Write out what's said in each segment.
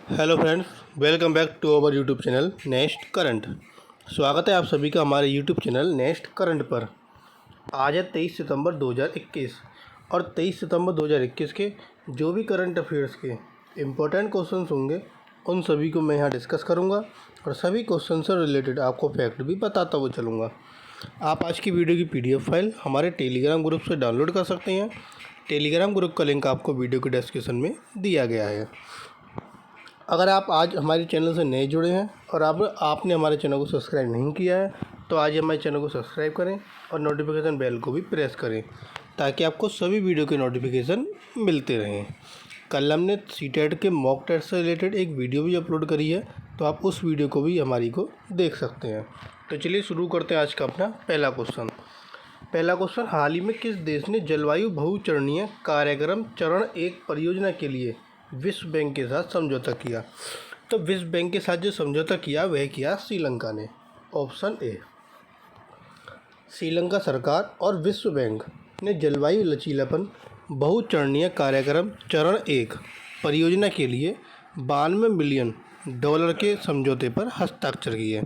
Hello friends, welcome back to our YouTube channel next current. स्वागत है आप सभी का हमारे यूट्यूब चैनल नेक्स्ट करंट पर। आज है 23 सितंबर 2021 और 23 सितंबर 2021 के जो भी करंट अफेयर्स के इम्पोर्टेंट क्वेश्चंस होंगे उन सभी को मैं यहाँ डिस्कस करूँगा और सभी क्वेश्चन से रिलेटेड आपको फैक्ट भी बताता हुआ चलूँगा। आप आज की वीडियो की PDF फाइल हमारे टेलीग्राम ग्रुप से डाउनलोड कर सकते हैं। टेलीग्राम ग्रुप का लिंक आपको वीडियो के डिस्क्रिप्शन में दिया गया है। अगर आप आज हमारे चैनल से नए जुड़े हैं और आपने हमारे चैनल को सब्सक्राइब नहीं किया है तो आज हमारे चैनल को सब्सक्राइब करें और नोटिफिकेशन बेल को भी प्रेस करें ताकि आपको सभी वीडियो के नोटिफिकेशन मिलते रहें। कल हमने सीटेट के मॉक टेस्ट से रिलेटेड एक वीडियो भी अपलोड करी है, तो आप उस वीडियो को भी हमारी को देख सकते हैं। तो चलिए शुरू करते हैं आज का अपना पहला क्वेश्चन। हाल ही में किस देश ने जलवायु बहुचरणीय कार्यक्रम चरण 1 परियोजना के लिए विश्व बैंक के साथ समझौता किया? तो विश्व बैंक के साथ जो समझौता किया वह किया श्रीलंका ने। Option A. श्रीलंका सरकार और विश्व बैंक ने जलवायु लचीलापन बहुचरणीय कार्यक्रम चरण 1 परियोजना के लिए 92 मिलियन डॉलर के समझौते पर हस्ताक्षर किए।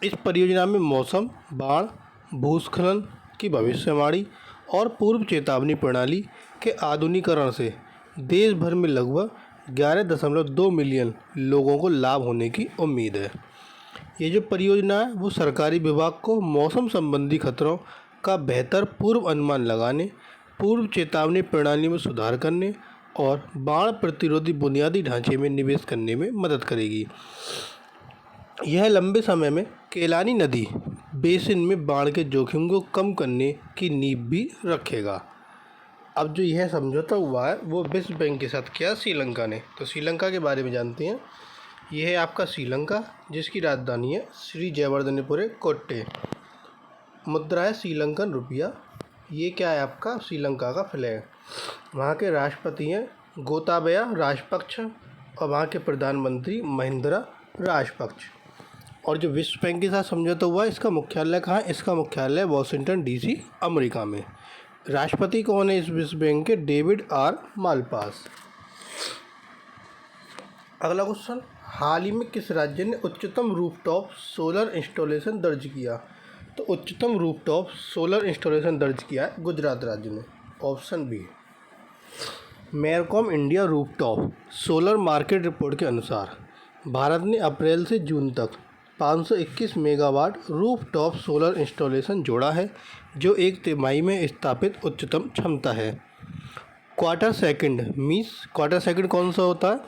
इस परियोजना में मौसम, बाढ़, भूस्खलन की भविष्यवाणी और पूर्व चेतावनी प्रणाली के आधुनिकीकरण से देश भर में लगभग 11.2 मिलियन लोगों को लाभ होने की उम्मीद है। ये जो परियोजना है वो सरकारी विभाग को मौसम संबंधी खतरों का बेहतर पूर्व अनुमान लगाने, पूर्व चेतावनी प्रणाली में सुधार करने और बाढ़ प्रतिरोधी बुनियादी ढांचे में निवेश करने में मदद करेगी। यह लंबे समय में केलानी नदी बेसिन में बाढ़ के जोखिम को कम करने की नींव भी रखेगा। अब जो यह समझौता हुआ है वो विश्व बैंक के साथ किया श्रीलंका ने। तो श्रीलंका के बारे में जानते हैं। यह है आपका श्रीलंका, जिसकी राजधानी है श्री जयवर्धनेपुरे कोट्टे। मुद्रा है श्रीलंकन रुपया। ये क्या है आपका श्रीलंका का फ्लैग। वहाँ के राष्ट्रपति हैं गोताबया राजपक्ष और वहाँ के प्रधानमंत्री महिंद्रा राजपक्ष। और जो विश्व बैंक के साथ समझौता हुआ है इसका मुख्यालय कहाँ है? इसका मुख्यालय वॉशिंगटन DC अमेरिका में। राष्ट्रपति कौन है इस विश्व बैंक के? David R. मालपास। अगला क्वेश्चन, हाल ही में किस राज्य ने उच्चतम रूफटॉप सोलर इंस्टॉलेशन दर्ज किया? तो उच्चतम रूफटॉप सोलर इंस्टॉलेशन दर्ज किया है गुजरात राज्य ने। Option B. Mercom India rooftop solar market report के अनुसार भारत ने अप्रैल से जून तक 521 मेगावाट रूफटॉप सोलर इंस्टॉलेशन जोड़ा है, जो एक तिमाही में स्थापित उच्चतम क्षमता है। क्वार्टर सेकंड कौन सा होता है?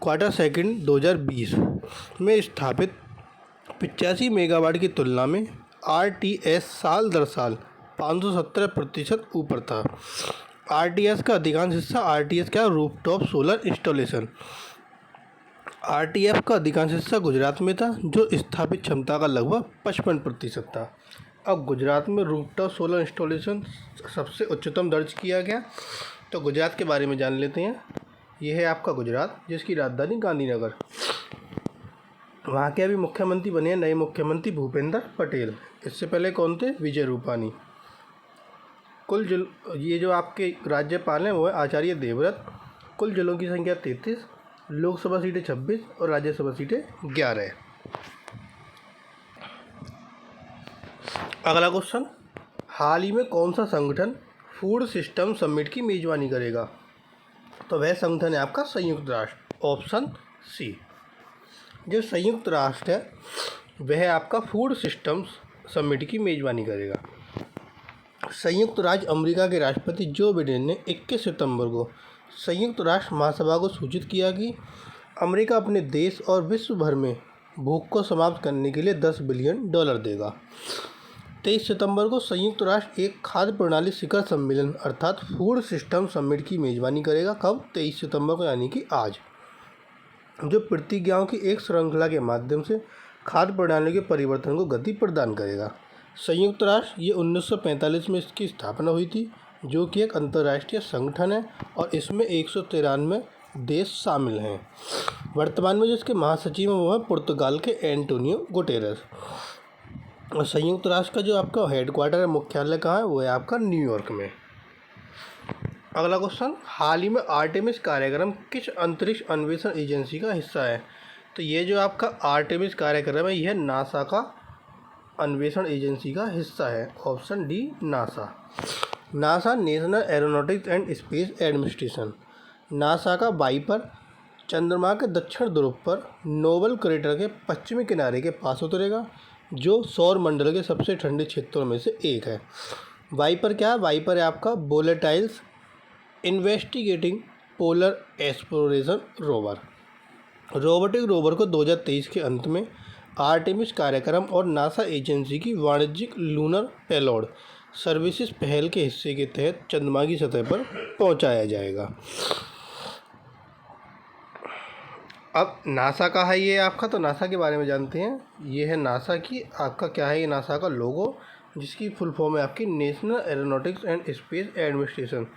क्वार्टर सेकंड 2020 में स्थापित 85 मेगावाट की तुलना में RTS साल दर साल 517% ऊपर था। RTS का अधिकांश हिस्सा RTS क्या? Rooftop solar installation. RTF का अधिकांश हिस्सा गुजरात में था, जो स्थापित क्षमता का लगभग 55% था। अब गुजरात में रूफटॉप सोलर इंस्टॉलेशन सबसे उच्चतम दर्ज किया गया। तो गुजरात के बारे में जान लेते हैं। यह है आपका गुजरात, जिसकी राजधानी गांधीनगर। वहाँ के अभी मुख्यमंत्री बने हैं नए मुख्यमंत्री भूपेंद्र पटेल। इससे पहले कौन थे? विजय रूपानी। ये जो आपके राज्यपाल हैं वो है आचार्य देवव्रत। कुल जिलों की संख्या 33, लोकसभा सीटें 26 और राज्यसभा सीटें 11। अगला क्वेश्चन, हाल ही में कौन सा संगठन फूड सिस्टम समिट की मेजबानी करेगा? तो वह संगठन है आपका संयुक्त राष्ट्र। Option C. जो संयुक्त राष्ट्र है वह आपका फूड सिस्टम्स समिट की मेजबानी करेगा। संयुक्त राज्य अमेरिका के राष्ट्रपति जो बाइडेन ने 21 सितंबर को संयुक्त राष्ट्र महासभा को सूचित किया कि अमेरिका अपने देश और विश्व भर में भूख को समाप्त करने के लिए $10 बिलियन देगा। 23 सितंबर को संयुक्त राष्ट्र एक खाद्य प्रणाली शिखर सम्मेलन अर्थात फूड सिस्टम समिट की मेजबानी करेगा। कब? 23 सितंबर को, यानी कि आज, जो प्रतिज्ञाओं की एक श्रृंखला के माध्यम से खाद्य प्रणाली के परिवर्तन को गति प्रदान करेगा। संयुक्त राष्ट्र ये 1945 में इसकी स्थापना हुई थी, जो कि एक अंतर्राष्ट्रीय संगठन है और इसमें 193 देश शामिल हैं। वर्तमान में जो इसके महासचिव हैं वो है पुर्तगाल के एंटोनियो गुटेरेस। और संयुक्त राष्ट्र का जो आपका हेडक्वार्टर है, मुख्यालय कहाँ है? वो है आपका न्यूयॉर्क में। अगला क्वेश्चन, हाल ही में आर्टेमिस कार्यक्रम किस अंतरिक्ष अन्वेषण एजेंसी का हिस्सा है? तो ये जो आपका आर्टेमिस कार्यक्रम है यह नासा का अन्वेषण एजेंसी का हिस्सा है। Option D NASA. NASA national aeronautics and space administration NASA का वाइपर चंद्रमा के दक्षिण ध्रुव पर नोबल क्रेटर के पश्चिमी किनारे के पास उतरेगा, जो सौर मंडल के सबसे ठंडे क्षेत्रों में से एक है। वाइपर क्या है? वाइपर है आपका volatiles investigating polar exploration rover. Robotic rover को 2023 के अंत में आर्टेमिस कार्यक्रम और नासा एजेंसी की वाणिज्यिक लूनर पेलोड सर्विसेज पहल के हिस्से के तहत चंद्रमा की सतह पर पहुंचाया जाएगा। अब नासा का है ये आपका, तो नासा के बारे में जानते हैं। ये है नासा की आपका क्या है, ये नासा का लोगो, जिसकी फुल फॉर्म है आपकी national aeronautics and space administration,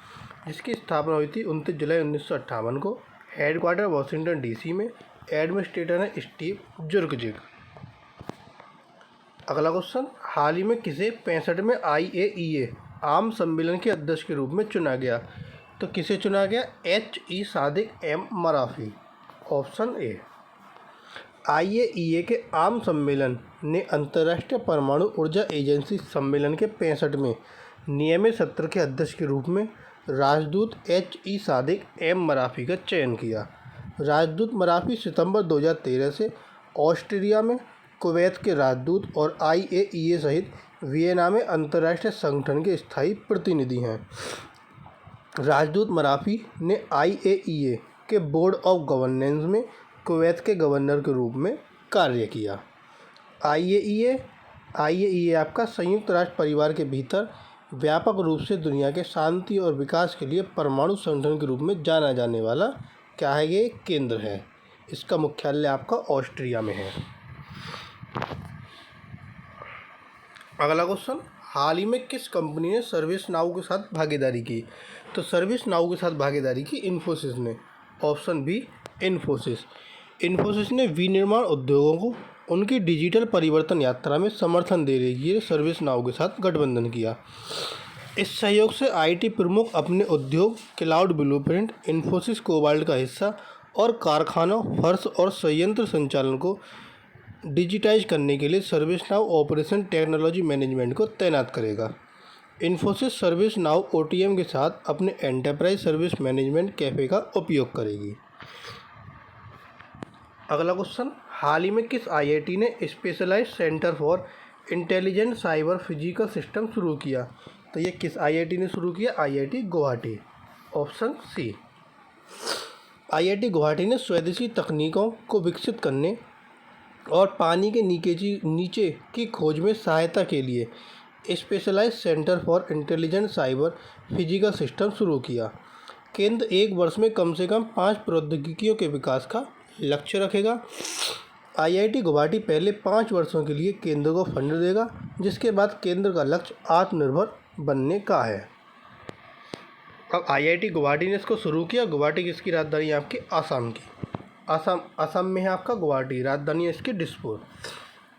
जिसकी स्थापना हुई थी 29 जुलाई 1958 को। हेडक्वार्टर वाशिंगटन डीसी में। एडमिनिस्ट्रेटर है स्टीव जुर्कजिग। अगला क्वेश्चन, हाल ही में किसे 65वें IAEA आम सम्मेलन के अध्यक्ष के रूप में चुना गया? तो किसे चुना गया? HE Sadiq M Marafi. Option A. IAEA के आम सम्मेलन ने अंतर्राष्ट्रीय परमाणु ऊर्जा एजेंसी सम्मेलन के 65वें नियमित सत्र के अध्यक्ष के रूप में राजदूत HE सादिक M मराफी का चयन किया। राजदूत मराफी सितंबर 2013 से ऑस्ट्रिया में कुवैत के राजदूत और IAEA सहित वियना में अंतर्राष्ट्रीय संगठन के स्थायी प्रतिनिधि हैं। राजदूत मराफी ने IAEA के बोर्ड ऑफ गवर्नेंस में कुवैत के गवर्नर के रूप में कार्य किया। IAEA आपका संयुक्त राष्ट्र परिवार के भीतर व्यापक रूप से दुनिया के शांति और विकास के लिए परमाणु संगठन के रूप में जाना जाने वाला क्या है, ये केंद्र है। इसका मुख्यालय आपका ऑस्ट्रिया में है। अगला क्वेश्चन, हाल ही में किस कंपनी ने सर्विस नाउ के साथ भागीदारी की? तो सर्विस नाउ के साथ भागीदारी की इन्फोसिस ने। Option B Infosys. इन्फोसिस ने विनिर्माण उद्योगों को उनकी डिजिटल परिवर्तन यात्रा में समर्थन देने के लिए सर्विस नाउ के साथ गठबंधन किया। इस सहयोग से IT प्रमुख अपने उद्योग क्लाउड ब्लूप्रिंट, इन्फोसिस कोबाल्ट का हिस्सा और कारखानों, फर्श और संयंत्र संचालन को डिजिटाइज करने के लिए service now operation technology management को तैनात करेगा। इन्फोसिस सर्विस नाउ OTM के साथ अपने एंटरप्राइज सर्विस मैनेजमेंट कैफे का उपयोग करेगी। अगला क्वेश्चन, हाल ही में किस IIT ने specialised centre for intelligent cyber physical system शुरू किया? तो ये किस IIT ने शुरू किया? IIT Guwahati. Option C. IIT Guwahati ने स्वदेशी तकनीकों को विकसित करने और पानी के नीचे की खोज में सहायता के लिए specialised centre for intelligent cyber physical system शुरू किया। केंद्र 1 वर्ष में कम से कम 5 प्रौद्योगिकियों के विकास का लक्ष्य रखेगा। IIT गुवाहाटी पहले 5 वर्षों के लिए केंद्र को फंड देगा, जिसके बाद केंद्र का लक्ष्य आत्मनिर्भर बनने का है। अब IIT गुवाहाटी ने इसको शुरू किया। गुवाहाटी किसकी राजधानी है? आपकी आसाम की। असम में है आपका गुवाहाटी, राजधानी है इसकी दिसपुर।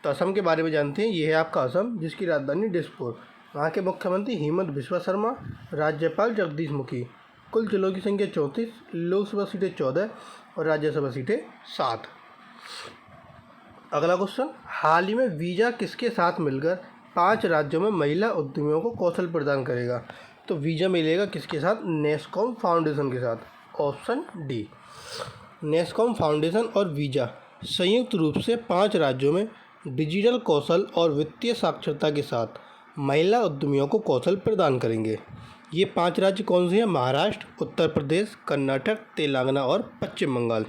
तो असम के बारे में जानते हैं। ये है आपका असम, जिसकी राजधानी दिसपुर। वहाँ के मुख्यमंत्री हेमंत बिस्वा शर्मा, राज्यपाल जगदीश मुखी। कुल जिलों की संख्या 34, लोकसभा सीटें 14 और राज्यसभा सीटें 7। अगला क्वेश्चन, हाल ही में वीज़ा किसके साथ मिलकर 5 राज्यों में महिला उद्यमियों को कौशल प्रदान करेगा? तो वीज़ा मिलेगा किसके साथ? नेस्कॉम फाउंडेशन के साथ। Option D. नेस्कॉम फाउंडेशन और वीज़ा संयुक्त रूप से 5 राज्यों में डिजिटल कौशल और वित्तीय साक्षरता के साथ महिला उद्यमियों को कौशल प्रदान करेंगे। ये 5 राज्य कौन से हैं? महाराष्ट्र, उत्तर प्रदेश, कर्नाटक, तेलंगाना और पश्चिम बंगाल।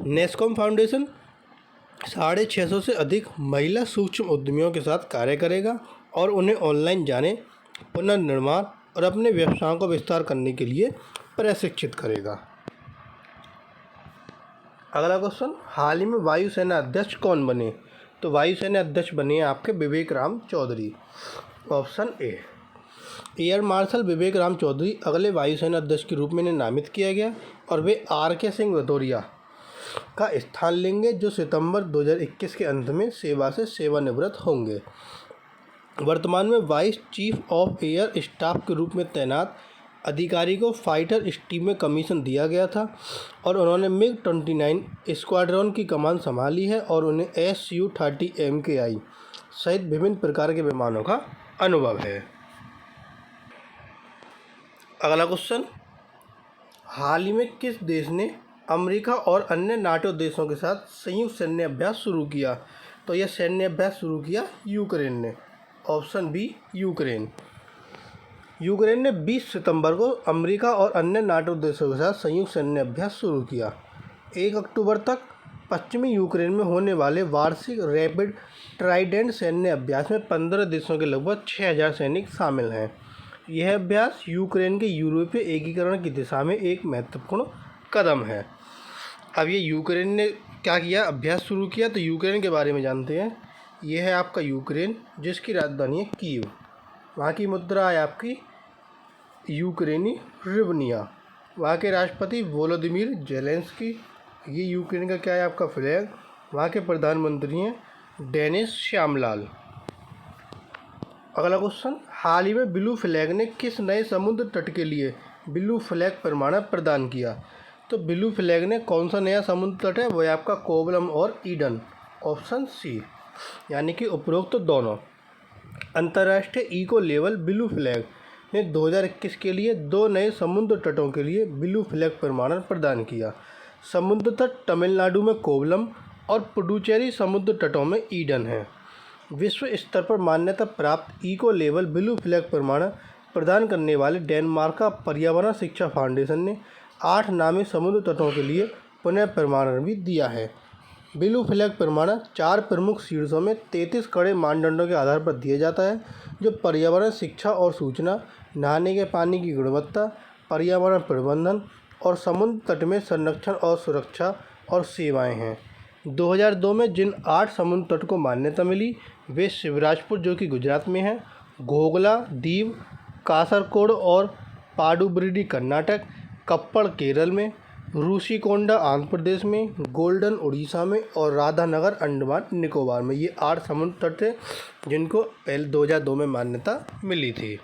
नेस्कॉम फाउंडेशन 650 से अधिक महिला सूक्ष्म उद्यमियों के साथ कार्य करेगा और उन्हें ऑनलाइन जाने, पुनर्निर्माण और अपने व्यवसायों को विस्तार करने के लिए प्रशिक्षित करेगा। अगला क्वेश्चन, हाल ही में वायुसेना अध्यक्ष कौन बने? तो वायुसेना अध्यक्ष बने आपके Vivek Ram Chaudhari. Option A. Air marshal Vivek Ram Chaudhari अगले वायुसेना अध्यक्ष के रूप में नामित किया गया और वे RK सिंह भदौरिया का स्थान लेंगे, जो सितंबर 2021 के अंत में सेवा से सेवानिवृत्त होंगे। वर्तमान में vice chief of air staff के रूप में तैनात अधिकारी को फाइटर स्टीमें कमीशन दिया गया था और उन्होंने MiG-29 स्क्वाड्रन की कमान संभाली है और उन्हें Su-30 MKI सहित विभिन्न प्रकार के विमानों का अनुभव है। अगला क्वेश्चन, हाल ही में किस देश ने अमेरिका और अन्य नाटो देशों के साथ संयुक्त सैन्य अभ्यास शुरू किया? तो यह सैन्य अभ्यास शुरू किया यूक्रेन ने। Option B, Ukraine. यूक्रेन ने 20 सितंबर को अमेरिका और अन्य नाटो देशों के साथ संयुक्त सैन्य अभ्यास शुरू किया। 1 अक्टूबर तक पश्चिमी यूक्रेन में होने वाले वार्षिक रैपिड ट्राइडेंट सैन्य अभ्यास में 15 देशों के लगभग 6000 सैनिक शामिल हैं। यह अभ्यास यूक्रेन के यूरोपीय एकीकरण की दिशा में एक महत्वपूर्ण कदम है। अब ये यूक्रेन ने क्या किया, अभ्यास शुरू किया, तो यूक्रेन के बारे में जानते हैं। यह है आपका यूक्रेन, जिसकी राजधानी है कीव। वहाँ की मुद्रा है आपकी यूक्रेनी रिवनिया। वहाँ के राष्ट्रपति वोलोदिमीर जेलेंस्की। ये यूक्रेन का क्या है आपका फ्लैग। वहाँ के प्रधानमंत्री हैं डेनिस श्यामलाल। अगला क्वेश्चन, हाल ही में ब्लू फ्लैग ने किस नए समुद्र तट के लिए ब्लू फ्लैग प्रमाण प्रदान किया? तो ब्लू फ्लैग ने कौन सा नया समुद्र तट है, वो है आपका कोवलम और ईडन। ऑप्शन सी, यानी कि उपरोक्त दोनों। अंतर्राष्ट्रीय इको लेवल ब्लू फ्लैग ने 2021 के लिए 2 नए समुद्र तटों के लिए ब्लू फ्लैग प्रमाणन प्रदान किया। समुद्र तट तमिलनाडु में कोवलम और पुडुचेरी समुद्र तटों में ईडन है। विश्व स्तर पर मान्यता प्राप्त इको लेवल ब्लू फ्लैग प्रमाण प्रदान करने वाले डेनमार्क का पर्यावरण शिक्षा फाउंडेशन ने 8 नामी समुद्र तटों के लिए पुनः प्रमाणन भी दिया है। ब्लू फ्लैग प्रमाणन 4 प्रमुख शीर्षों में 33 कड़े मानदंडों के आधार पर दिया जाता है, जो पर्यावरण शिक्षा और सूचना, नहाने के पानी की गुणवत्ता, पर्यावरण प्रबंधन और समुद्र तट में संरक्षण और सुरक्षा और सेवाएं हैं। 2002 में जिन 8 समुद्र तट को मान्यता मिली वे शिवराजपुर, जो कि गुजरात में है, घोगला, दीव, कासरकोड और पाडुबिद्री कर्नाटक, कप्पड़ केरल में, रूसीकोंडा आंध्र प्रदेश में, गोल्डन उड़ीसा में और राधानगर अंडमान निकोबार में। ये 8 समुद्र तट थे जिनको पहले 2002 में मान्यता मिली थी।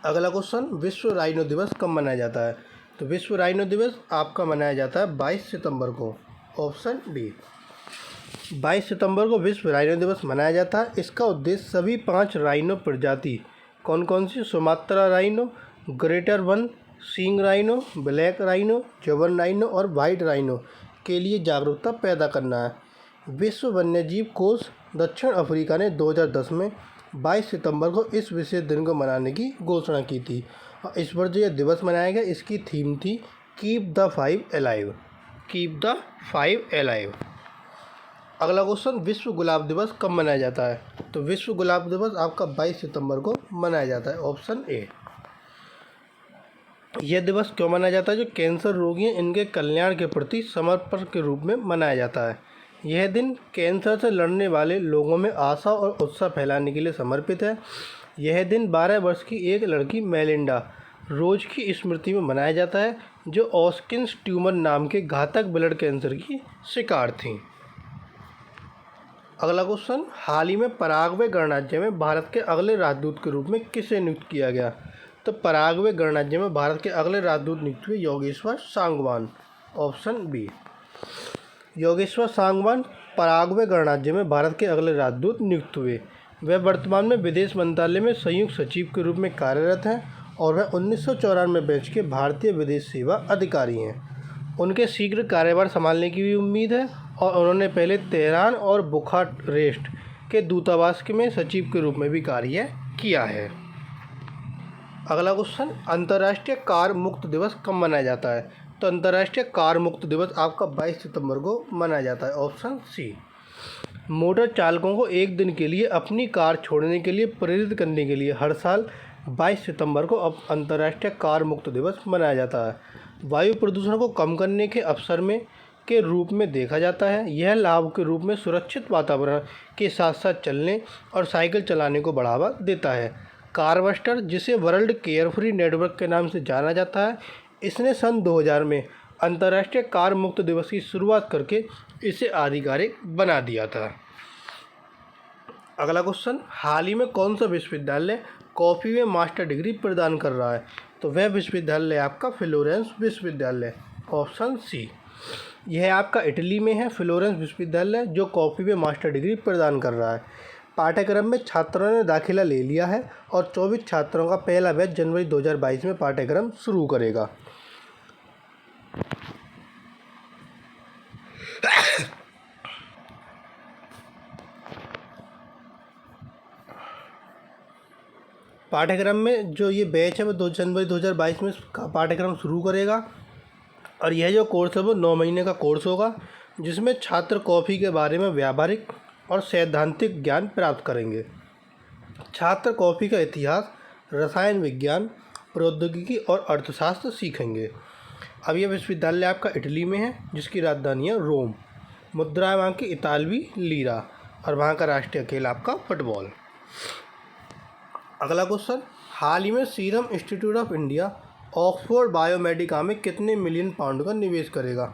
अगला क्वेश्चन, विश्व राइनो दिवस कब मनाया जाता है? तो विश्व राइनो दिवस आपका मनाया जाता है 22 सितंबर को। ऑप्शन डी, 22 सितंबर को विश्व राइनो दिवस मनाया जाता है। इसका उद्देश्य सभी 5 राइनो प्रजाति, कौन कौन सी? सुमात्रा राइनो, ग्रेटर वन, सींग राइनो, ब्लैक राइनो, जवन राइनो और वाइट राइनो के लिए जागरूकता पैदा करना है। विश्व वन्यजीव कोष दक्षिण अफ्रीका ने 2010 में 22 सितंबर को इस विशेष दिन को मनाने की घोषणा की थी। और इस वर्ष जो यह दिवस मनाया गया, इसकी थीम थी keep the 5 alive. Keep the 5 alive. अगला क्वेश्चन, विश्व गुलाब दिवस कब मनाया जाता है? तो विश्व गुलाब दिवस आपका 22 सितंबर को मनाया जाता है। Option A. यह दिवस क्यों मनाया जाता है? जो कैंसर रोगी हैं, इनके कल्याण के प्रति समर्पण के रूप में मनाया जाता है। यह दिन कैंसर से लड़ने वाले लोगों में आशा और उत्साह फैलाने के लिए समर्पित है। यह दिन 12 वर्ष की एक लड़की मेलिंडा रोज की स्मृति में मनाया जाता है, जो ऑस्किन्स ट्यूमर नाम के घातक ब्लड कैंसर की शिकार थीं। अगला क्वेश्चन, हाल ही में पराग्वे गणराज्य में भारत के अगले राजदूत के रूप में किसे नियुक्त किया गया? तो पराग्वे गणराज्य में भारत के अगले राजदूत नियुक्त हुए Yogeshwar Sangwan. Option B, Yogeshwar Sangwan Paraguay गणराज्य में भारत के अगले राजदूत नियुक्त हुए। वह वर्तमान में विदेश मंत्रालय में संयुक्त सचिव के रूप में कार्यरत हैं और वह 1994 बैच के भारतीय विदेश सेवा अधिकारी हैं। उनके शीघ्र कार्यभार संभालने की भी उम्मीद है और उन्होंने पहले तेहरान और बुखारेस्ट के दूतावास में सचिव के रूप में भी कार्य किया है। अगला क्वेश्चन, अंतर्राष्ट्रीय कार मुक्त दिवस कब मनाया जाता है? तो अंतर्राष्ट्रीय कार मुक्त दिवस आपका 22 सितंबर को मनाया जाता है। Option C. मोटर चालकों को एक दिन के लिए अपनी कार छोड़ने के लिए प्रेरित करने के लिए हर साल 22 सितंबर को अब अंतर्राष्ट्रीय कार मुक्त दिवस मनाया जाता है। वायु प्रदूषण को कम करने के अवसर में के रूप में देखा जाता है। यह लाभ के रूप में सुरक्षित वातावरण के साथ साथ चलने और साइकिल चलाने को बढ़ावा देता है। कार्वेस्टर, जिसे वर्ल्ड केयरफ्री नेटवर्क के नाम से जाना जाता है, इसने सन 2000 में अंतर्राष्ट्रीय कार मुक्त दिवस की शुरुआत करके इसे आधिकारिक बना दिया था। अगला क्वेश्चन, हाल ही में कौन सा विश्वविद्यालय कॉफ़ी में मास्टर डिग्री प्रदान कर रहा है? तो वह विश्वविद्यालय आपका फ्लोरेंस विश्वविद्यालय, ऑप्शन सी। यह आपका इटली में है फ्लोरेंस विश्वविद्यालय, जो कॉफ़ी में मास्टर डिग्री प्रदान कर रहा है। पाठ्यक्रम में छात्रों ने दाखिला ले लिया है और 24 छात्रों का पहला बैच जनवरी 2022 में पाठ्यक्रम शुरू करेगा। पाठ्यक्रम में जो ये बैच है वो 2 जनवरी 2022 में पाठ्यक्रम शुरू करेगा और यह जो कोर्स है वो 9 महीने का कोर्स होगा, जिसमें छात्र कॉफ़ी के बारे में व्यावहारिक और सैद्धांतिक ज्ञान प्राप्त करेंगे। छात्र कॉफ़ी का इतिहास, रसायन विज्ञान, प्रौद्योगिकी और अर्थशास्त्र सीखेंगे। अब यह विश्वविद्यालय आपका इटली में है, जिसकी राजधानी है रोम। मुद्रा है वहाँ की इतालवी लीरा और वहाँ का राष्ट्रीय खेल आपका फुटबॉल। अगला क्वेश्चन, हाल ही में serum institute of India Oxford Biomedica में कितने मिलियन पाउंड का निवेश करेगा?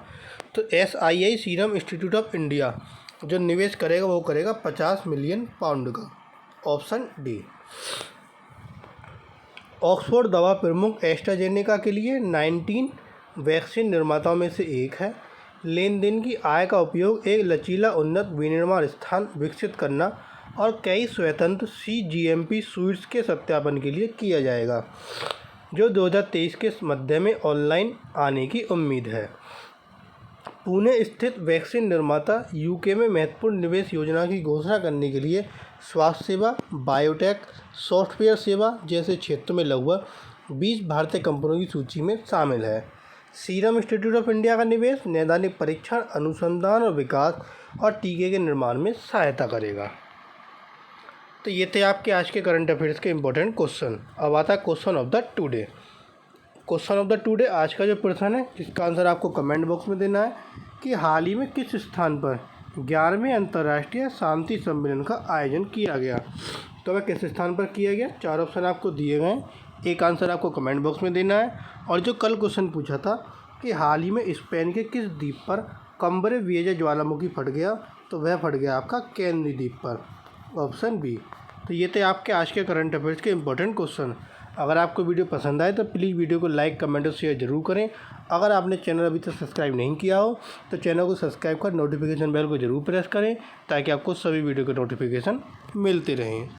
तो SII serum institute of India जो निवेश करेगा वो करेगा 50 मिलियन पाउंड का, ऑप्शन डी। ऑक्सफोर्ड दवा प्रमुख एस्ट्राजेनेका के लिए 19 वैक्सीन निर्माताओं में से एक है। लेन देन की आय का उपयोग एक लचीला उन्नत विनिर्माण स्थान विकसित करना और कई स्वतंत्र CGMP स्वीट्स के सत्यापन के लिए किया जाएगा, जो 2023 के मध्य में ऑनलाइन आने की उम्मीद है। पुणे स्थित वैक्सीन निर्माता UK में महत्वपूर्ण निवेश योजना की घोषणा करने के लिए स्वास्थ्य सेवा, बायोटेक, सॉफ्टवेयर सेवा जैसे क्षेत्रों में लगभग 20 भारतीय कंपनियों की सूची में शामिल है। सीरम इंस्टीट्यूट ऑफ इंडिया का निवेश नैदानिक परीक्षण, अनुसंधान और विकास और टीके के निर्माण में सहायता करेगा। तो ये थे आपके आज के करंट अफेयर्स के इंपॉर्टेंट क्वेश्चन। अब आता है question of the today. Question of the today आज का जो प्रश्न है, जिसका आंसर आपको कमेंट बॉक्स में देना है कि हाल ही में किस स्थान पर 11वें अंतर्राष्ट्रीय शांति सम्मेलन का आयोजन किया गया। तो वह किस स्थान पर किया गया? 4 ऑप्शन आपको दिए गए हैं, एक आंसर आपको कमेंट बॉक्स में देना है। और जो कल क्वेश्चन पूछा था कि हाल ही में स्पेन के किस द्वीप पर कम्बरे विएजा ज्वालामुखी फट गया, तो वह फट गया आपका कैनरी द्वीप पर, ऑप्शन बी। तो ये थे आपके आज के करंट अफेयर्स के इंपॉर्टेंट क्वेश्चन। अगर आपको वीडियो पसंद आए तो प्लीज़ वीडियो को लाइक, कमेंट और शेयर जरूर करें। अगर आपने चैनल अभी तक सब्सक्राइब नहीं किया हो तो चैनल को सब्सक्राइब कर नोटिफिकेशन बेल को जरूर प्रेस करें, ताकि आपको सभी वीडियो के नोटिफिकेशन मिलते रहें।